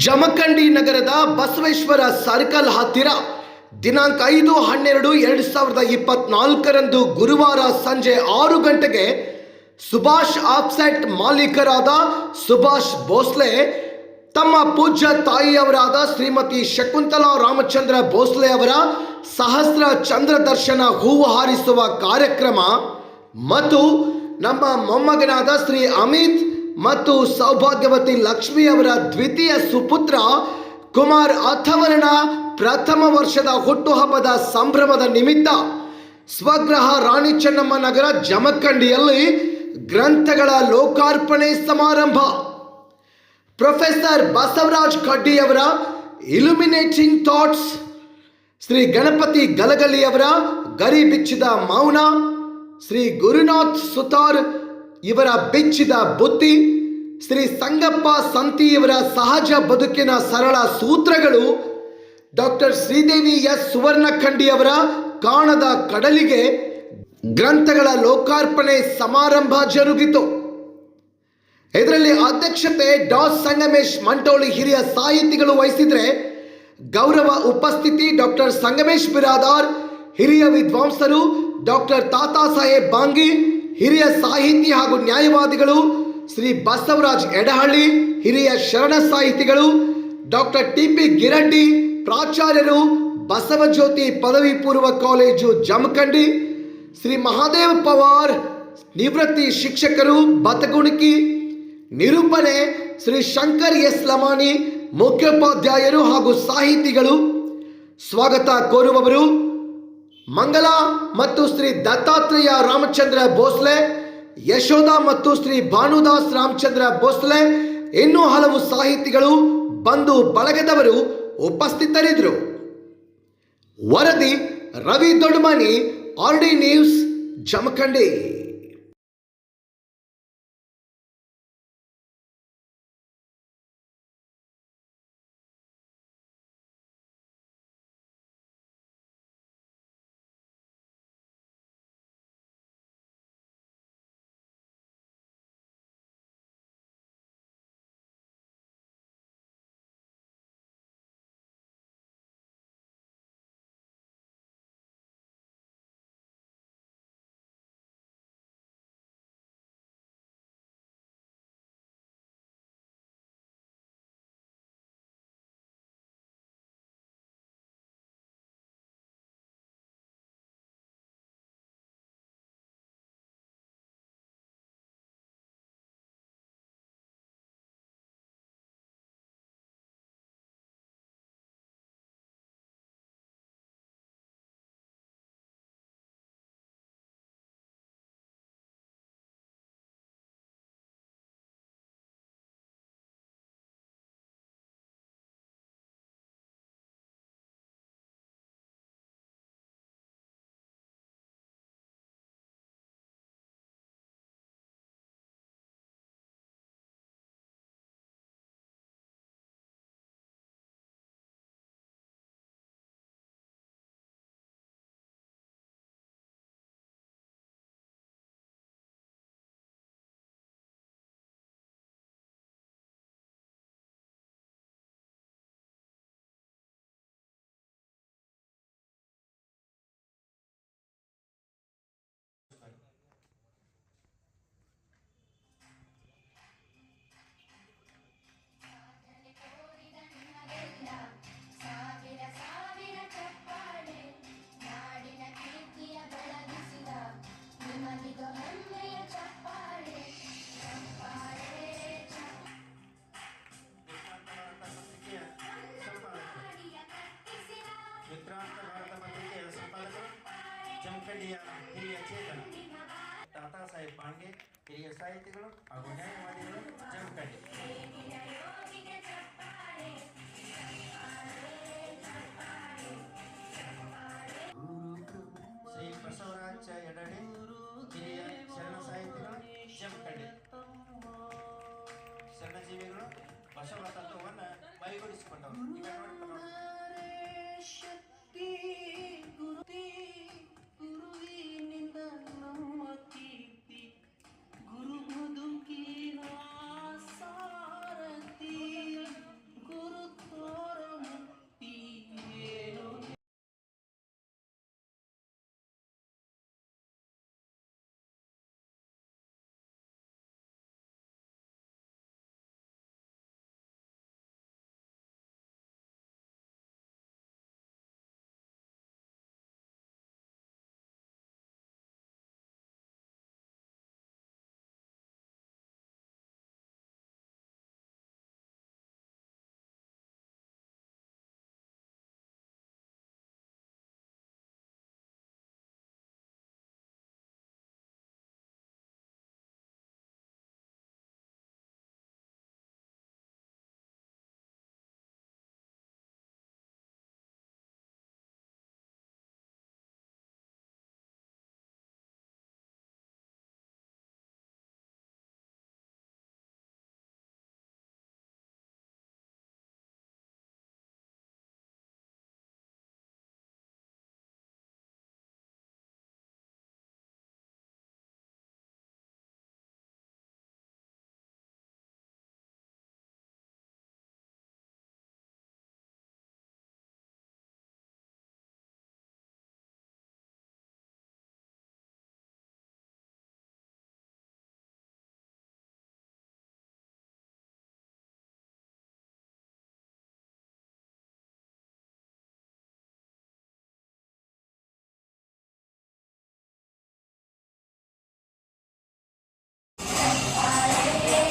ಜಮಖಂಡಿ ನಗರದ ಬಸವೇಶ್ವರ ಸರ್ಕಲ್ ಹತ್ತಿರ ದಿನಾಂಕ 5-12-2024 ಗುರುವಾರ ಸಂಜೆ 6 ಗಂಟೆಗೆ ಸುಭಾಷ್ ಆಫ್ಸೆಟ್ ಮಾಲೀಕರಾದ ಸುಭಾಷ್ ಭೋಸ್ಲೆ ತಮ್ಮ ಪೂಜ್ಯ ತಾಯಿಯವರಾದ ಶ್ರೀಮತಿ ಶಕುಂತಲಾ ರಾಮಚಂದ್ರ ಭೋಸ್ಲೆ ಅವರ ಸಹಸ್ರ ಚಂದ್ರ ದರ್ಶನ ಹೂವು ಹಾರಿಸುವ ಕಾರ್ಯಕ್ರಮ ಮತ್ತು ನಮ್ಮ ಮೊಮ್ಮಗನಾದ ಶ್ರೀ ಅಮಿತ್ ಮತ್ತು ಸೌಭಾಗ್ಯವತಿ ಲಕ್ಷ್ಮಿ ಅವರ ದ್ವಿತೀಯ ಸುಪುತ್ರ ಕುಮಾರ್ ಅಥವರಣ ಪ್ರಥಮ ವರ್ಷದ ಹುಟ್ಟುಹಬ್ಬದ ಸಂಭ್ರಮದ ನಿಮಿತ್ತ ಸ್ವಗ್ರಹ ರಾಣಿ ಚೆನ್ನಮ್ಮ ನಗರ ಜಮಖಂಡಿಯಲ್ಲಿ ಗ್ರಂಥಗಳ ಲೋಕಾರ್ಪಣೆ ಸಮಾರಂಭ. ಪ್ರೊಫೆಸರ್ ಬಸವರಾಜ್ ಕಡ್ಡಿಯವರ ಇಲ್ಯುಮಿನೇಟಿಂಗ್ ಥಾಟ್ಸ್, ಶ್ರೀ ಗಣಪತಿ ಗಲಗಲಿಯವರ ಗರಿ ಬಿಚ್ಚಿದ ಮೌನ, ಶ್ರೀ ಗುರುನಾಥ್ ಸುತಾರ್ ಇವರ ಬಿಚ್ಚಿದ ಬುದ್ಧಿ, ಶ್ರೀ ಸಂಗಪ್ಪ ಸಂತಿಯವರ ಸಹಜ ಬದುಕಿನ ಸರಳ ಸೂತ್ರಗಳು, ಡಾಕ್ಟರ್ ಶ್ರೀದೇವಿ ಎಸ್ ಸುವರ್ಣಖಂಡಿಯವರ ಕಾಣದ ಕಡಲಿಗೆ ಗ್ರಂಥಗಳ ಲೋಕಾರ್ಪಣೆ ಸಮಾರಂಭ ಜರುಗಿತು. ಇದರಲ್ಲಿ ಅಧ್ಯಕ್ಷತೆ ಡಾಸ್ ಸಂಗಮೇಶ್ ಮಂಟೋಳಿ ಹಿರಿಯ ಸಾಹಿತಿಗಳು ವಹಿಸಿದರೆ, ಗೌರವ ಉಪಸ್ಥಿತಿ ಡಾಕ್ಟರ್ ಸಂಗಮೇಶ್ ಬಿರಾದಾರ್, ಹಿರಿಯ ವಿದ್ವಾಂಸರು ಡಾಕ್ಟರ್ ತಾತಾ ಸಾಹೇಬ್ ಬಾಂಗಿ, ಹಿರಿಯ ಸಾಹಿತಿ ಹಾಗೂ ನ್ಯಾಯವಾದಿಗಳು ಶ್ರೀ ಬಸವರಾಜ್ ಎಡಹಳ್ಳಿ, ಹಿರಿಯ ಶರಣ ಸಾಹಿತಿಗಳು ಡಾಕ್ಟರ್ ಟಿ.ಪಿ. ಗಿರಡ್ಡಿ, ಪ್ರಾಚಾರ್ಯರು ಬಸವಜ್ಯೋತಿ ಪದವಿ ಪೂರ್ವ ಕಾಲೇಜು ಜಮಖಂಡಿ, ಶ್ರೀ ಮಹಾದೇವ್ ಪವಾರ್, ನಿವೃತ್ತಿ ಶಿಕ್ಷಕರು ಬತಗುಣಿಕಿ, ನಿರೂಪಣೆ ಶ್ರೀ ಶಂಕರ್ ಎಸ್ ಲಮಾನಿ, ಮುಖ್ಯೋಪಾಧ್ಯಾಯರು ಹಾಗೂ ಸಾಹಿತಿಗಳು. ಸ್ವಾಗತ ಕೋರುವವರು ಮಂಗಲ ಮತ್ತು ಶ್ರೀ ದತ್ತಾತ್ರೇಯ ರಾಮಚಂದ್ರ ಭೋಸ್ಲೆ, ಯಶೋಧ ಮತ್ತು ಶ್ರೀ ಭಾನುದಾಸ್ ರಾಮಚಂದ್ರ ಭೋಸ್ಲೆ, ಇನ್ನೂ ಹಲವು ಸಾಹಿತಿಗಳು ಬಂಧು ಬಳಗದವರು ಉಪಸ್ಥಿತರಿದ್ದರು. ವರದಿ ರವಿ ದೊಡ್ಡಮನಿ, RD ನ್ಯೂಸ್, ಜಮಖಂಡಿ. ಜಮಖಂಡಿಯ ಹಿರಿಯ ಚೇತನ ತಾತಾ ಸಾಹೇಬ್ ಬಾಂಗೆ, ಹಿರಿಯ ಸಾಹಿತಿಗಳು ಹಾಗೂ ನ್ಯಾಯವಾದಿಗಳು ಜಮಖಂಡಿ. ಶ್ರೀ ಬಸವರಾಜ ಎಡಡೆ, ಹಿರಿಯ ಶರಣ ಸಾಹಿತಿಗಳು ಜಮಖಂಡಿ. ಶರಣಜೀವಿಗಳು ಬಸವ ತತ್ವವನ್ನು ಮೈಗೂಡಿಸಿಕೊಂಡವರು. ಈಗ ನೋಡ್ಕೊಂಡು ಗುರು ಬದುಕಿನ ಸಾರಥಿ, ಗುರು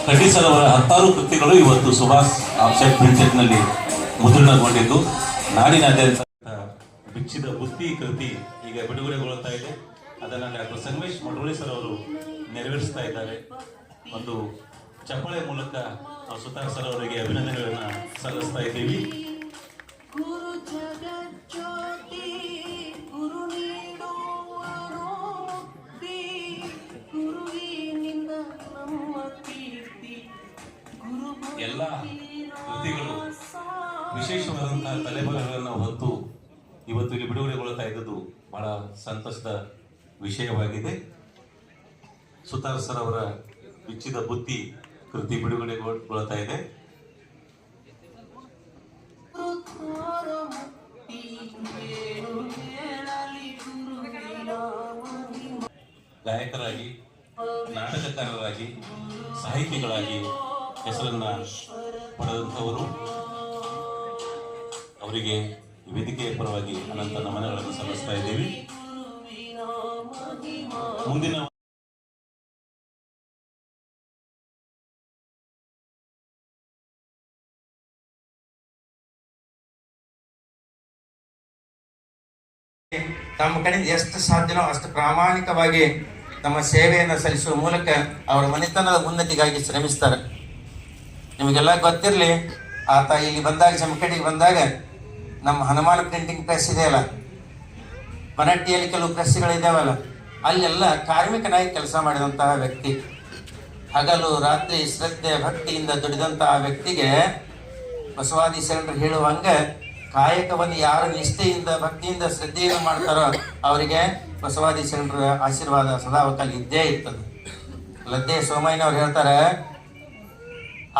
ಕಡ್ಡಿ ಸರ್ ಅವರ 10 ಕೃತಿಗಳು ಇವತ್ತು ಸುಭಾಷ್ ಆಫ್ಸೆಟ್ ಪ್ರಿಂಟೆಡ್ನಲ್ಲಿ ಮುದ್ರಣಗೊಂಡಿದ್ದು ನಾಡಿನಾದ್ಯಂತ ಬಿಚ್ಚಿದ ಬುತ್ತಿ ಕೃತಿ ಈಗ ಬಿಡುಗಡೆಗೊಳ್ಳುತ್ತಾ ಇದೆ. ಅದನ್ನು ಡಾಕ್ಟರ್ ಸಂಗಮೇಶ್ ಮಡೋಳಿ ಸರ್ ಅವರು ನೆರವೇರಿಸ್ತಾ ಇದ್ದಾರೆ. ಒಂದು ಚಪ್ಪಳೆ ಮೂಲಕ ನಾವು ಸುತಾರ್ ಸರ್ ಅವರಿಗೆ ಅಭಿನಂದನೆಗಳನ್ನು ಸಲ್ಲಿಸ್ತಾ ಇದ್ದೀವಿ. ಗುರು ಜಗಜ್ಯೋತಿ ಗುರು ನೀಡುವರು ಮುಕ್ತಿ ಗುರುವಿನಿಂದ ನಮ್ಮ ಕೀರ್ತಿ ಗುರು ಎಲ್ಲ ಕೃತಿಗಳು ವಿಶೇಷವಾದಂತಹ ತಲೆಬರಹಗಳನ್ನು ಹೊತ್ತು ಇವತ್ತು ಇಲ್ಲಿ ಬಿಡುಗಡೆಗೊಳ್ಳುತ್ತಾ ಇದ್ದದ್ದು ಬಹಳ ಸಂತಸದ ವಿಷಯವಾಗಿದೆ. ಸುತಾರ್ ಸರ್ ಅವರ ಬಿಚ್ಚಿದ ಬುತ್ತಿ ಕೃತಿ ಬಿಡುಗಡೆಗೊಳ್ಳುತ್ತಾ ಇದೆ. ಗಾಯಕರಾಗಿ, ನಾಟಕಕಾರರಾಗಿ, ಸಾಹಿತಿಗಳಾಗಿ ಹೆಸರನ್ನ ಪಡೆದಂಥವರು. ಅವರಿಗೆ ವೇದಿಕೆಯ ಪರವಾಗಿ ಅನಂತ ನಮನಗಳನ್ನು ಸಲ್ಲಿಸ್ತಾ ಇದ್ದೀವಿ. ಮುಂದಿನ ತಮ್ಮ ಕಡೆಯಿಂದ ಎಷ್ಟು ಸಾಧ್ಯನೋ ಅಷ್ಟು ಪ್ರಾಮಾಣಿಕವಾಗಿ ತಮ್ಮ ಸೇವೆಯನ್ನು ಸಲ್ಲಿಸುವ ಮೂಲಕ ಅವರ ಮನೆತನದ ಉನ್ನತಿಗಾಗಿ ಶ್ರಮಿಸ್ತಾರೆ. ನಿಮಗೆಲ್ಲ ಗೊತ್ತಿರಲಿ, ಆತ ಇಲ್ಲಿ ಬಂದಾಗ, ಜಮಖಂಡಿಗೆ ಬಂದಾಗ ನಮ್ಮ ಹನುಮಾನ ಪ್ರಿಂಟಿಂಗ್ ಪ್ರೆಸ್ ಇದೆಯಲ್ಲ, ಮರಾಠಿಯಲ್ಲಿ ಕೆಲವು ಪ್ರೆಸ್ಗಳಿದ್ದಾವಲ್ಲ, ಅಲ್ಲೆಲ್ಲ ಕಾರ್ಮಿಕನಾಗಿ ಕೆಲಸ ಮಾಡಿದಂತಹ ವ್ಯಕ್ತಿ. ಹಗಲು ರಾತ್ರಿ ಶ್ರದ್ಧೆ ಭಕ್ತಿಯಿಂದ ದುಡಿದಂತಹ ವ್ಯಕ್ತಿಗೆ ಬಸವಾದಿ ಶರಣರು ಹೇಳುವಂಗ ಕಾಯಕವನ್ನು ಯಾರು ನಿಷ್ಠೆಯಿಂದ ಭಕ್ತಿಯಿಂದ ಶ್ರದ್ಧೆಯಿಂದ ಮಾಡ್ತಾರೋ ಅವರಿಗೆ ಬಸವಾದಿ ಶರಣರ ಆಶೀರ್ವಾದ ಸದಾವಕಾಲ ಇದ್ದೇ ಇರ್ತದೆ. ಲದ್ದೆ ಸೋಮಯ್ಯನವ್ರು ಹೇಳ್ತಾರೆ,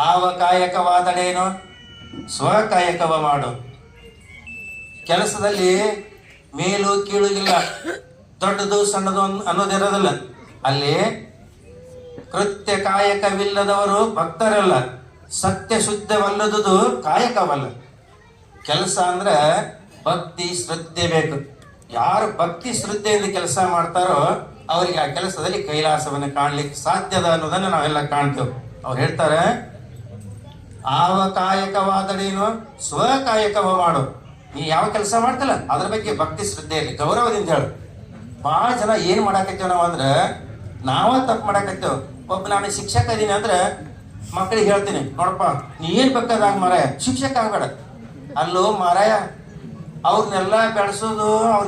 ಆವ ಕಾಯಕವಾದಡೇನು ಸ್ವಕಾಯಕವ ಮಾಡು. ಕೆಲಸದಲ್ಲಿ ಮೇಲು ಕೀಳು ಇಲ್ಲ, ದೊಡ್ಡದು ಸಣ್ಣದು ಅನ್ನೋದಿರೋದಿಲ್ಲ. ಅಲ್ಲಿ ಕೃತ್ಯ ಕಾಯಕವಿಲ್ಲದವರು ಭಕ್ತರಲ್ಲ, ಸತ್ಯ ಶುದ್ಧವಲ್ಲದುದು ಕಾಯಕವಲ್ಲ. ಕೆಲಸ ಅಂದ್ರೆ ಭಕ್ತಿ ಶ್ರದ್ಧೆ ಬೇಕು. ಯಾರು ಭಕ್ತಿ ಶ್ರದ್ಧೆಯಿಂದ ಕೆಲಸ ಮಾಡ್ತಾರೋ ಅವರಿಗೆ ಆ ಕೆಲಸದಲ್ಲಿ ಕೈಲಾಸವನ್ನು ಕಾಣ್ಲಿಕ್ಕೆ ಸಾಧ್ಯದ ಅನ್ನೋದನ್ನು ನಾವೆಲ್ಲ ಕಾಣ್ತೇವೆ. ಅವ್ರು ಹೇಳ್ತಾರೆ, ಆವ ಕಾಯಕವಾದಡೇನು ಸ್ವಕಾಯಕವ ಮಾಡು. ನೀ ಯಾವ ಕೆಲಸ ಮಾಡ್ತಿಲ್ಲ ಅದ್ರ ಬಗ್ಗೆ ಭಕ್ತಿ ಶ್ರದ್ಧೆಯಲ್ಲಿ ಗೌರವದಿಂದ ಹೇಳು. ಭಾಳ ಜನ ಏನ್ ಮಾಡಾಕತ್ತೇವ್ ನಾವು ಅಂದ್ರೆ, ನಾವ ತಪ್ಪು ಮಾಡಾಕತ್ತೇವ್. ಒಬ್ಬ ನಾನು ಶಿಕ್ಷಕ ಇದೀನಿ ಅಂದ್ರೆ ಮಕ್ಕಳಿಗೆ ಹೇಳ್ತೀನಿ, ನೋಡಪ್ಪ ನೀ ಏನ್ ಬೇಕಾದಾಗ ಮಾರಾಯ ಶಿಕ್ಷಕ ಆಗ್ಬೇಡ. ಅಲ್ಲೋ ಮಾರಾಯ, ಅವ್ರನ್ನೆಲ್ಲ ಬೆಳೆಸೋದು, ಅವ್ರ